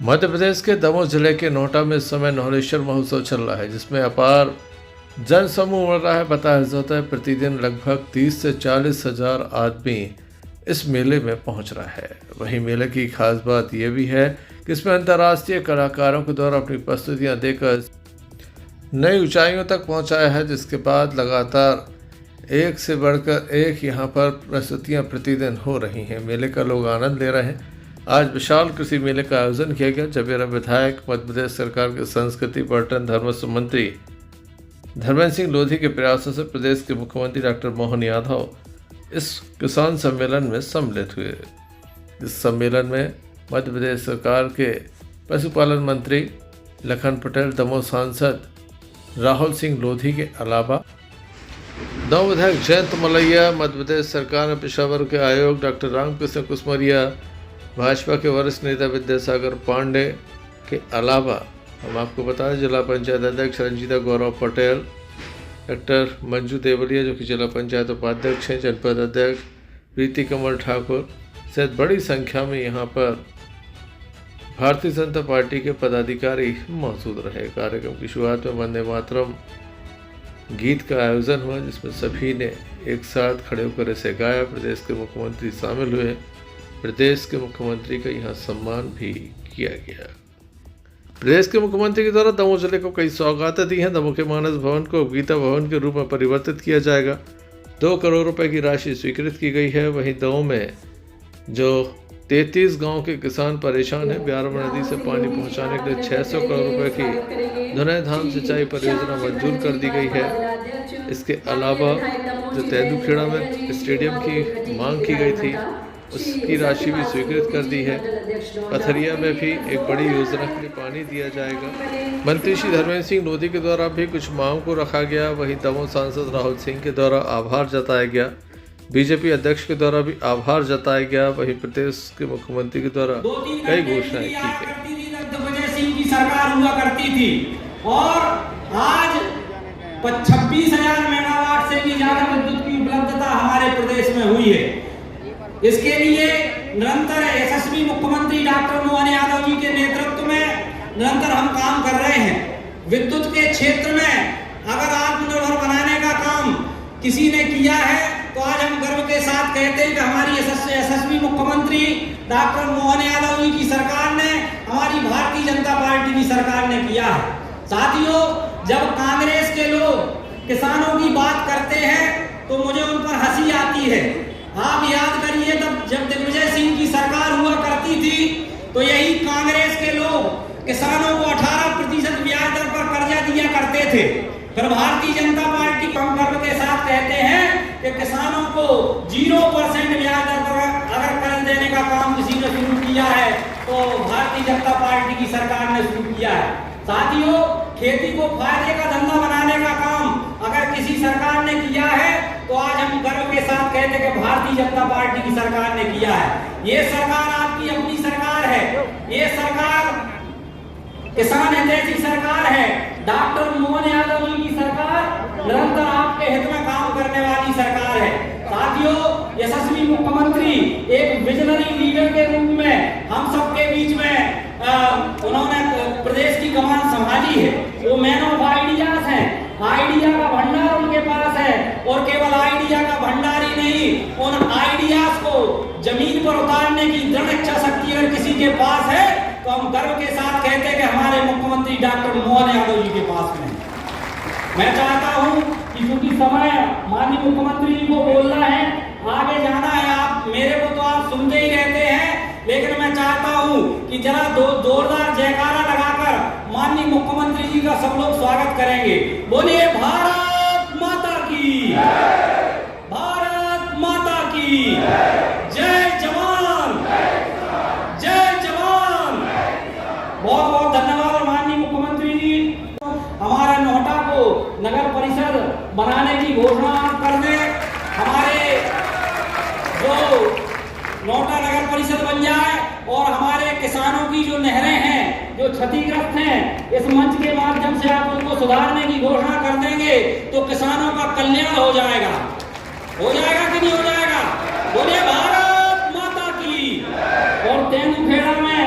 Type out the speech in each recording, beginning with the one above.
मध्य प्रदेश के दमोह जिले के नोहटा में इस समय नौलेश्वर महोत्सव चल रहा है, जिसमें अपार जन समूह उमड़ रहा है। बताया जाता है प्रतिदिन लगभग 30 से 40 हजार आदमी इस मेले में पहुंच रहा है। वहीं मेले की खास बात यह भी है कि इसमें अंतर्राष्ट्रीय कलाकारों के द्वारा अपनी प्रस्तुतियां देकर नई ऊंचाइयों तक पहुंचाया है, जिसके बाद लगातार एक से बढ़कर एक यहां पर प्रस्तुतियां प्रतिदिन हो रही हैं। मेले का लोग आनंद ले रहे हैं। आज विशाल कृषि मेले का आयोजन किया गया। जबेरा विधायक, मध्य प्रदेश सरकार के संस्कृति, पर्यटन, धर्मस्व मंत्री धर्मेंद्र सिंह लोधी के प्रयासों से प्रदेश के मुख्यमंत्री डॉक्टर मोहन यादव इस किसान सम्मेलन में सम्मिलित हुए। इस सम्मेलन में मध्य प्रदेश सरकार के पशुपालन मंत्री लखन पटेल, दमोह सांसद राहुल सिंह लोधी के अलावा दमोह विधायक जयंत मलैया, मध्य प्रदेश सरकार में पिछड़ा वर्ग के आयोग डॉक्टर रामकृष्ण कुसमरिया, भाजपा के वरिष्ठ नेता विद्यासागर पांडे के अलावा हम आपको बताएं जिला पंचायत अध्यक्ष रंजीता गौरव पटेल, डॉक्टर मंजू देवलिया जो कि जिला पंचायत उपाध्यक्ष हैं, जनपद अध्यक्ष प्रीति कमल ठाकुर सहित बड़ी संख्या में यहाँ पर भारतीय जनता पार्टी के पदाधिकारी मौजूद रहे। कार्यक्रम की शुरुआत में वंदे मातरम गीत का आयोजन हुआ, जिसमें सभी ने एक साथ खड़े होकर इसे गाया। प्रदेश के मुख्यमंत्री शामिल हुए। प्रदेश के मुख्यमंत्री का यहाँ सम्मान भी किया गया। प्रदेश के मुख्यमंत्री के द्वारा दमोह जिले को कई सौगातें दी हैं। दमोह के मानस भवन को गीता भवन के रूप में परिवर्तित किया जाएगा। 2 करोड़ रुपए की राशि स्वीकृत की गई है। वहीं दमोह में जो 33 गांव के किसान परेशान हैं, ब्यारम नदी से पानी पहुंचाने के लिए 600 करोड़ रुपए की धुनैधाम सिंचाई परियोजना मंजूर कर दी गई है। इसके अलावा जो तेंदुखेड़ा में स्टेडियम की मांग की गई थी, उसकी राशि भी स्वीकृत कर दी है। पथरिया में भी एक बड़ी योजना के लिए पानी दिया जाएगा। मंत्री श्री धर्मेंद्र सिंह लोधी के द्वारा भी कुछ मांग को रखा गया। वहीं दमोह सांसद राहुल सिंह के द्वारा आभार जताया गया। बीजेपी अध्यक्ष के द्वारा भी आभार जताया गया। वहीं प्रदेश के मुख्यमंत्री के द्वारा कई घोषणाएं की गई। की सरकार हुआ करती थी और आज 26,000 मेगावाट से भी ज्यादा विद्युत की उपलब्धता हमारे प्रदेश में हुई है। इसके लिए निरंतर यशस्वी मुख्यमंत्री डॉक्टर मोहन यादव जी के नेतृत्व में निरंतर हम काम कर रहे हैं। विद्युत के क्षेत्र में अगर आत्मनिर्भर बनाने का काम किसी ने किया है तो आज हम गर्व के साथ कहते हैं कि हमारी यशस्वी मुख्यमंत्री डॉक्टर मोहन यादव जी की सरकार ने, हमारी भारतीय जनता पार्टी की सरकार ने किया है। साथियों, जब कांग्रेस के लोग किसानों की बात करते हैं तो मुझे उन पर हंसी आती है। आप याद करिए, तब जब दिग्विजय सिंह की सरकार हुआ करती थी तो यही कांग्रेस के लोग किसानों को 18% ब्याज दर पर कर्जा दिया करते थे। फिर भारतीय जनता पार्टी कम गर्व के साथ कहते हैं कि किसानों को 0% ब्याज दर पर अगर कर्ज देने का काम किसी ने शुरू किया है तो भारतीय जनता पार्टी की सरकार ने शुरू किया है। साथियों, खेती को फायदे का धंधा बनाने का काम अगर किसी सरकार ने किया है तो आज हम गर्व के साथ कहते हैं कि भारतीय जनता पार्टी की सरकार ने किया है। ये सरकार आपकी अपनी सरकार है। ये सरकार किसान हितैषी सरकार है। डॉक्टर मोहन यादव जी की सरकार निरंतर आपके हित में काम करने वाली सरकार है। साथियों, यशस्वी मुख्यमंत्री एक विजनरी लीडर के रूप में हम सबके बीच में उन्होंने प्रदेश की कमान संभाली है। वो मैन ऑफ आइडियाज हैं। आइडिया का भंडार उनके पास है और केवल आइडिया का भंडार ही नहीं, उन आइडियाज को जमीन पर उतारने की दृढ़ इच्छा शक्ति अगर किसी के पास है तो हम गर्व के साथ कहते हैं कि हमारे मुख्यमंत्री डॉक्टर मोहन यादव जी के पास में। मैं चाहता हूं कि क्योंकि समय माननीय मुख्यमंत्री जी को बोलना है, आगे जाना है, आप मेरे को तो आप सुनते ही रहते हैं, लेकिन मैं चाहता हूं कि जरा जोरदार जयकारा लगाकर माननीय मुख्यमंत्री जी का सब लोग स्वागत करेंगे। बोलिए भारत माता की, भारत माता की जय जवान, जय जवान। बहुत बहुत धन्यवाद माननीय मुख्यमंत्री जी। हमारे नोहटा को नगर परिषद बनाने की घोषणा आप कर दें। हमारे जो नोहटा नगर परिषद बन जाए और हमारे किसानों की जो नहरें हैं जो क्षतिग्रस्त हैं, इस मंच के माध्यम से आप उनको सुधारने की घोषणा कर देंगे तो किसानों का कल्याण हो जाएगा। हो जाएगा कि नहीं हो जाएगा? बोलिए भारत माता की। और तेंदुखेड़ा में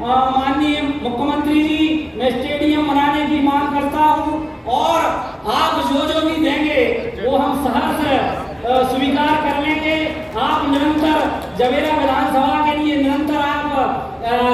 माननीय मुख्यमंत्री जी, मैं स्टेडियम बनाने की मांग करता हूं और आप जो भी देंगे वो हम सहर्ष स्वीकार कर लेंगे। आप निरंतर जवेरा विधानसभा के लिए निरंतर आप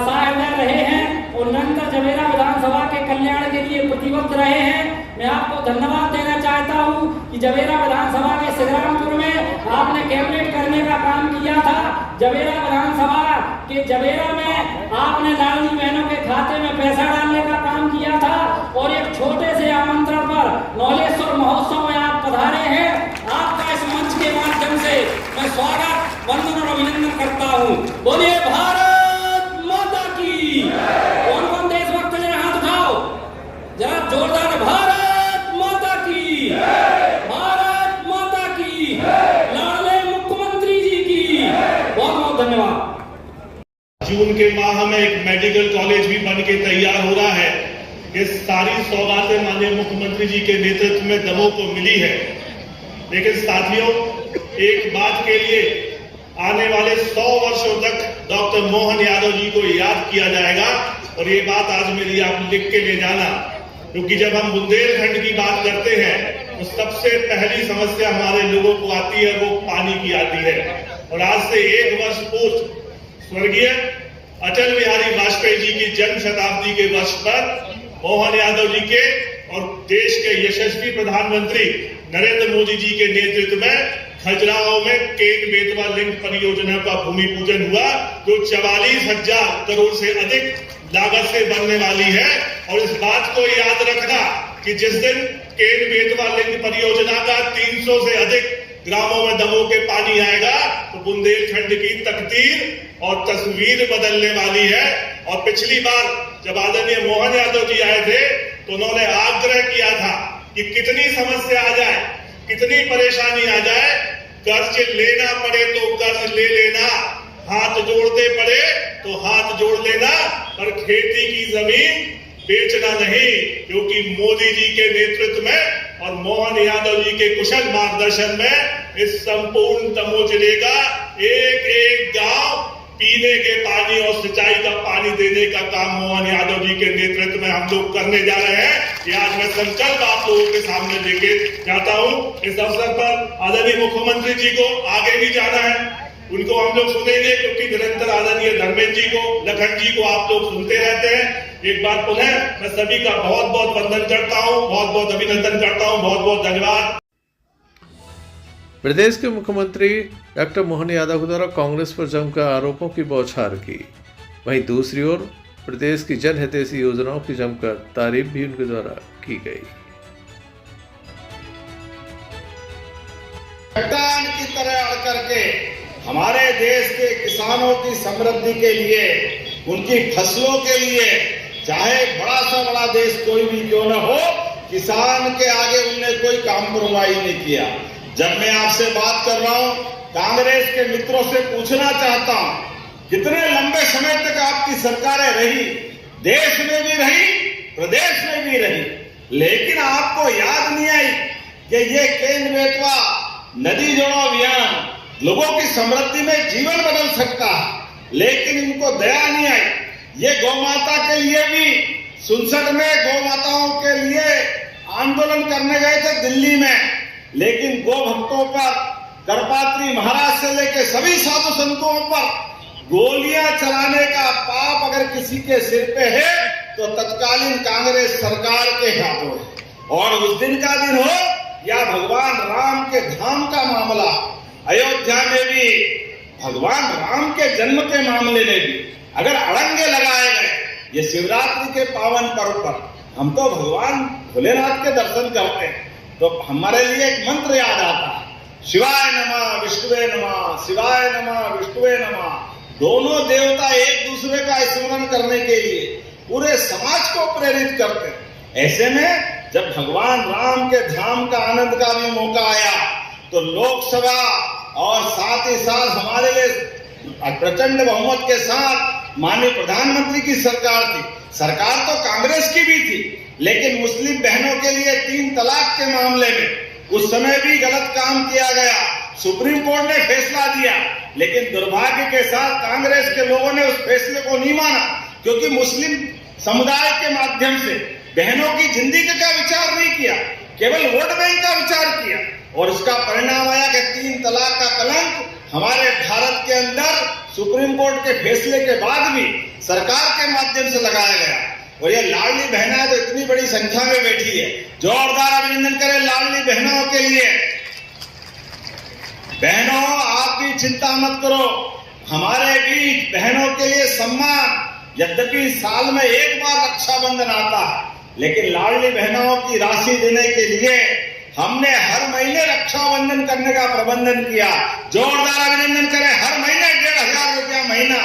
सहायता रहे हैं और निरंतर जवेरा विधानसभा के कल्याण के लिए प्रतिबद्ध रहे हैं। मैं आपको धन्यवाद देना चाहता हूं कि जवेरा विधानसभा के सिद्धरामपुर में आपने कैबिनेट करने का काम किया था। जवेरा विधानसभा के जवेरा में आपने लाडली बहनों के खाते में पैसा डालने का काम किया था और एक छोटे से आमंत्रण पर नौलेश्वर महोत्सव में आप पधारे हैं। आपका इस मंच के माध्यम से मैं स्वागत, वंदन और अभिनंदन करता हूँ। बोलिए भारत माता की। कौन कौन देशभक्त जरा हाथ उठाओ, जरा जोरदार, भारत माता की, भारत माता की, लाडले मुख्यमंत्री जी की। बहुत बहुत धन्यवाद। जून के माह में एक मेडिकल कॉलेज भी बन के तैयार हो रहा है। ये सारी सौगातें माननीय मुख्यमंत्री जी के नेतृत्व में दमोह को मिली है। लेकिन साथियों, एक बात के लिए आने वाले 100 वर्षों तक डॉक्टर मोहन यादव जी को याद किया जाएगा और ये बात आज मेरी आप लिख के ले जाना, क्योंकि जब हम बुंदेलखंड की बात करते हैं तो सबसे पहली समस्या हमारे लोगों को आती है, वो पानी की आती है। और आज से 1 वर्ष पूर्व स्वर्गीय अटल बिहारी वाजपेयी जी की जन्म शताब्दी के वर्ष पर मोहन यादव जी के और देश के यशस्वी प्रधानमंत्री नरेंद्र मोदी जी के नेतृत्व में खजुराहो में केन बेतवा लिंक परियोजना का भूमि पूजन हुआ, जो 44,000 करोड़ से अधिक लागत से बनने वाली है। और इस बात को याद रखना कि जिस दिन केन बेतवा लिंक परियोजना का 300 से अधिक ग्रामों में दमोह के पानी आएगा तो बुंदेलखंड की तकदीर और तस्वीर बदलने वाली है। और पिछली बार जब आदरणीय मोहन यादव जी आए थे तो उन्होंने आग्रह किया था कि कितनी समस्या आ जाए, कितनी परेशानी आ जाए, कर्ज लेना पड़े तो कर्ज ले लेना, हाथ जोड़ते पड़े तो हाथ जोड़ लेना, पर खेती की जमीन बेचना नहीं, क्योंकि मोदी जी के नेतृत्व में और मोहन यादव जी के कुशल मार्गदर्शन में इस संपूर्ण दमोह जिले का एक एक गांव पीने के पानी और सिंचाई का पानी देने का काम मोहन यादव जी के नेतृत्व में हम लोग करने जा रहे हैं। ये आज मैं संकल्प आप लोगों के सामने लेके जाता हूं। इस अवसर पर आदरणीय मुख्यमंत्री जी को आगे भी जाना है, उनको हम लोग सुनेंगे, क्योंकि निरंतर आदरणीय धर्मेंद्र जी को, लखन जी को आप लोग सुनते रहते हैं। एक बार पुनः मैं सभी का बहुत बहुत वंदन करता हूँ, बहुत बहुत अभिनंदन करता हूँ, बहुत बहुत धन्यवाद। प्रदेश के मुख्यमंत्री डॉक्टर मोहन यादव द्वारा कांग्रेस पर जमकर आरोपों की बौछार की, वहीं दूसरी ओर प्रदेश की जनहितैषी योजनाओं की जमकर तारीफ भी उनके द्वारा की गई। चट्टान की तरह अड़ करके हमारे देश के किसानों की समृद्धि के लिए, उनकी फसलों के लिए, चाहे बड़ा सा बड़ा देश कोई भी क्यों न हो, किसान के आगे उनने कोई कॉम्प्रोमाइज नहीं किया। जब मैं आपसे बात कर रहा हूं, कांग्रेस के मित्रों से पूछना चाहता हूं, कितने लंबे समय तक आपकी सरकारें रही, देश में भी रही, प्रदेश में भी रही, लेकिन आपको याद नहीं आई कि ये केन बेतवा नदी जोड़ो अभियान लोगों की समृद्धि में जीवन बदल सकता है। लेकिन इनको दया नहीं आई। ये गौ माता के लिए भी संसद में गौ माताओं के लिए आंदोलन करने गए थे दिल्ली में, लेकिन गो भक्तों पर, करपात्री महाराज से लेकर सभी साधु संतों पर गोलियां चलाने का पाप अगर किसी के सिर पे है तो तत्कालीन कांग्रेस सरकार के हाथों है। और उस दिन का दिन हो या भगवान राम के धाम का मामला, अयोध्या में भी भगवान राम के जन्म के मामले में भी अगर अड़ंगे लगाए गए, ये शिवरात्रि के पावन पर्व पर हम तो भगवान भोलेनाथ के दर्शन करते हैं, तो हमारे लिए एक मंत्र याद आता है, शिवाय नमः विष्णुवे नमः, शिवाय नमः विष्णुवे नमः। दोनों देवता एक दूसरे का स्मरण करने के लिए पूरे समाज को प्रेरित करते हैं। ऐसे में जब भगवान राम के धाम का आनंद का भी मौका आया तो लोकसभा और साथ ही साथ हमारे लिए प्रचंड बहुमत के साथ माननीय प्रधानमंत्री की सरकार थी। सरकार तो कांग्रेस की भी थी, लेकिन मुस्लिम बहनों के लिए 3 तलाक के मामले में उस समय भी गलत काम किया गया। सुप्रीम कोर्ट ने फैसला दिया, लेकिन दुर्भाग्य के साथ कांग्रेस के लोगों ने उस फैसले को नहीं माना, क्योंकि मुस्लिम समुदाय के माध्यम से बहनों की जिंदगी का विचार नहीं किया, केवल वोट बैंक का विचार किया, और उसका परिणाम आया कि 3 तलाक का कलंक हमारे भारत के अंदर सुप्रीम कोर्ट के फैसले के बाद भी सरकार के माध्यम से लगाया गया। और ये लाडली बहना तो इतनी बड़ी संख्या में बैठी है, जोरदार अभिनंदन करें लाडली बहनों के लिए। बहनों, आप भी चिंता मत करो, हमारे बीच बहनों के लिए सम्मान, यद्यपि साल में एक बार रक्षाबंधन आता है, लेकिन लाडली बहनों की राशि देने के लिए हमने हर महीने रक्षाबंधन करने का प्रबंधन किया। जोरदार अभिनंदन करें। हर महीने 1500 रुपया महीना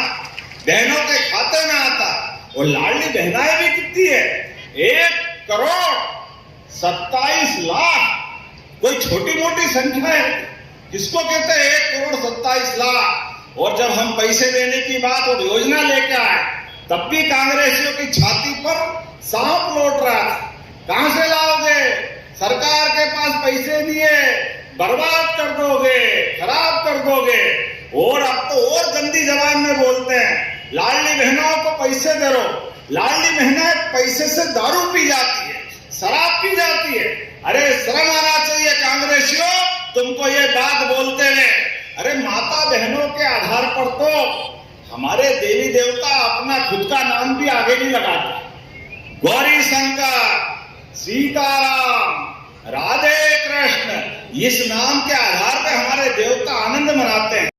बहनों के खाते में आता। और लाडली बहनाएं भी कितनी है? 1,27,00,000। कोई छोटी मोटी संख्या है? किसको कहते हैं 1,27,00,000? और जब हम पैसे देने की बात और योजना लेके आए, तब भी कांग्रेसियों की छाती पर सांप लौट रहा था। कहां से लाओगे? सरकार के पास पैसे दिए, बर्बाद कर दोगे, खराब कर दोगे। और अब तो और गंदी जबान में बोलते हैं, लाडली बहनों को पैसे दे दो। लाडली बहनें पैसे से दारू पी जाती है, शराब पी जाती है। अरे शर्म आना चाहिए कांग्रेसियों तुमको ये बात बोलते हुए। अरे माता बहनों के आधार पर तो हमारे देवी देवता अपना खुद का नाम भी आगे नहीं लगाते। गौरी शंकर, सीताराम, राधे कृष्ण, इस नाम के आधार पर हमारे देवता आनंद मनाते हैं।